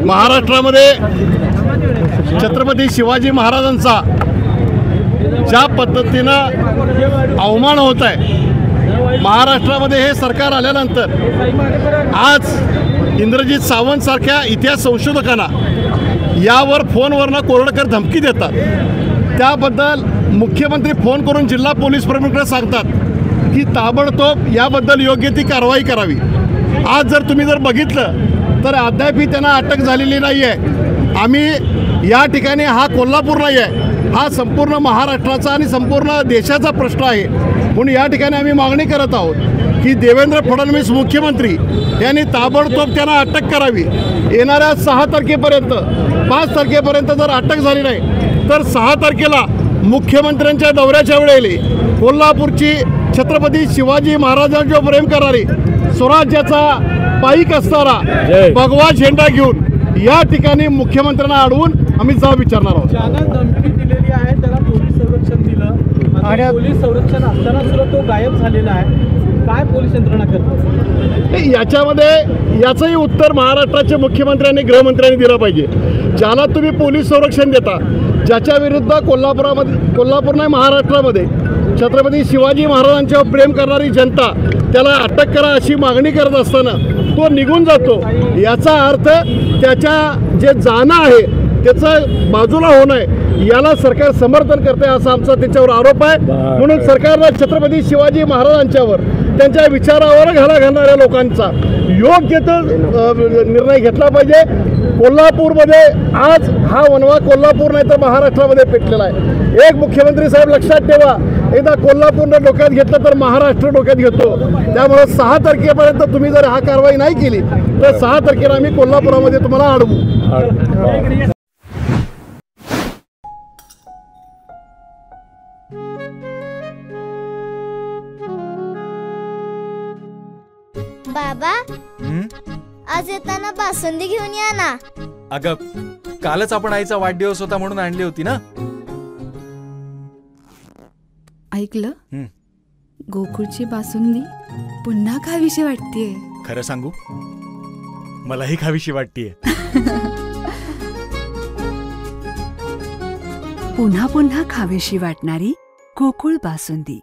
महाराष्ट्रामध्ये छत्रपती शिवाजी महाराजांचा ज्या पद्धतीनं अवमान होत आहे, महाराष्ट्रामध्ये हे सरकार आल्यानंतर आज इंद्रजित सावंत सारख्या इतिहास संशोधकांना यावर फोनवरनं कोरडकर धमकी देतात। त्याबद्दल मुख्यमंत्री फोन करून जिल्हा पोलीस प्रमुखांना सांगतात की ताबडतोब याबद्दल योग्य ती कारवाई करावी। आज जर तुम्ही बघितलं तर अद्यापही त्यांना अटक झालेली नाही आहे। आम्ही या ठिकाणी हा कोल्हापूर नाही आहे, हा संपूर्ण महाराष्ट्राचा आणि संपूर्ण देशाचा प्रश्न आहे। म्हणून या ठिकाणी आम्ही मागणी करत आहोत की देवेंद्र फडणवीस मुख्यमंत्री यांनी ताबडतोब त्यांना अटक करावी। येणाऱ्या 6 तारखेपर्यंत 5 तारखेपर्यंत जर अटक झाली नाही तर 6 तारखेला मुख्यमंत्र्यांच्या दौऱ्याच्या वेळेला कोल्हापूरची छत्रपती शिवाजी महाराजांवर प्रेम करणारी स्वराज्याचा पाईक असणारा भगवा झेंडा घेऊन या ठिकाणी मुख्यमंत्र्यांना अडवून आम्ही जाब विचारणार आहोत। ज्याला धमकी दिलेली आहे त्याला पोलीस संरक्षण दिलं आणि पोलीस संरक्षण असताना सुद्धा तो गायब झालेला आहे। काय पोलीस यंत्रणा करते याच्यामध्ये याचंही उत्तर महाराष्ट्राचे मुख्यमंत्र्यांनी गृहमंत्र्यांनी दिलं पाहिजे। ज्याला तुम्ही पोलीस संरक्षण देता, ज्याच्या विरुद्ध कोल्हापूर नाही महाराष्ट्रामध्ये छत्रपती शिवाजी महाराजांच्यावर प्रेम करणारी जनता त्याला अटक करा अशी मागणी करत असताना तो निघून जातो, याचा अर्थ त्याच्या जे जाणं आहे त्याचं बाजूला होणं आहे याला सरकार समर्थन करते असा आमचा त्याच्यावर आरोप आहे। म्हणून सरकारनं छत्रपती शिवाजी महाराजांच्यावर त्यांच्या विचारावर घाला घालणाऱ्या लोकांचा योग्य तो निर्णय घेतला पाहिजे। कोल्हापूरमध्ये आज हा वनवा कोल्हापूर नाही तर महाराष्ट्रामध्ये पेटलेला आहे। एक मुख्यमंत्री साहेब लक्षात ठेवा, एकदा कोल्हापूरनं डोक्यात घेतलं तर महाराष्ट्र डोक्यात घेतो। त्यामुळे 6 तारखेपर्यंत तुम्ही जर हा कारवाई नाही केली तर 6 तारखेला आम्ही कोल्हापुरामध्ये तुम्हाला अडवू। बाबा, आज येताना बासुंदी घेऊन या ना। अगं, कालच आपण आईचा वाढदिवस होता म्हणून आणली होती ना। ऐकलं, गोकुळची बासुंदी पुन्हा खावीशी वाटतेय। खरं सांगू, मलाही खावीशी वाटतेय। पुन्हा पुन्हा खावीशी वाटणारी गोकुळ बासुंदी।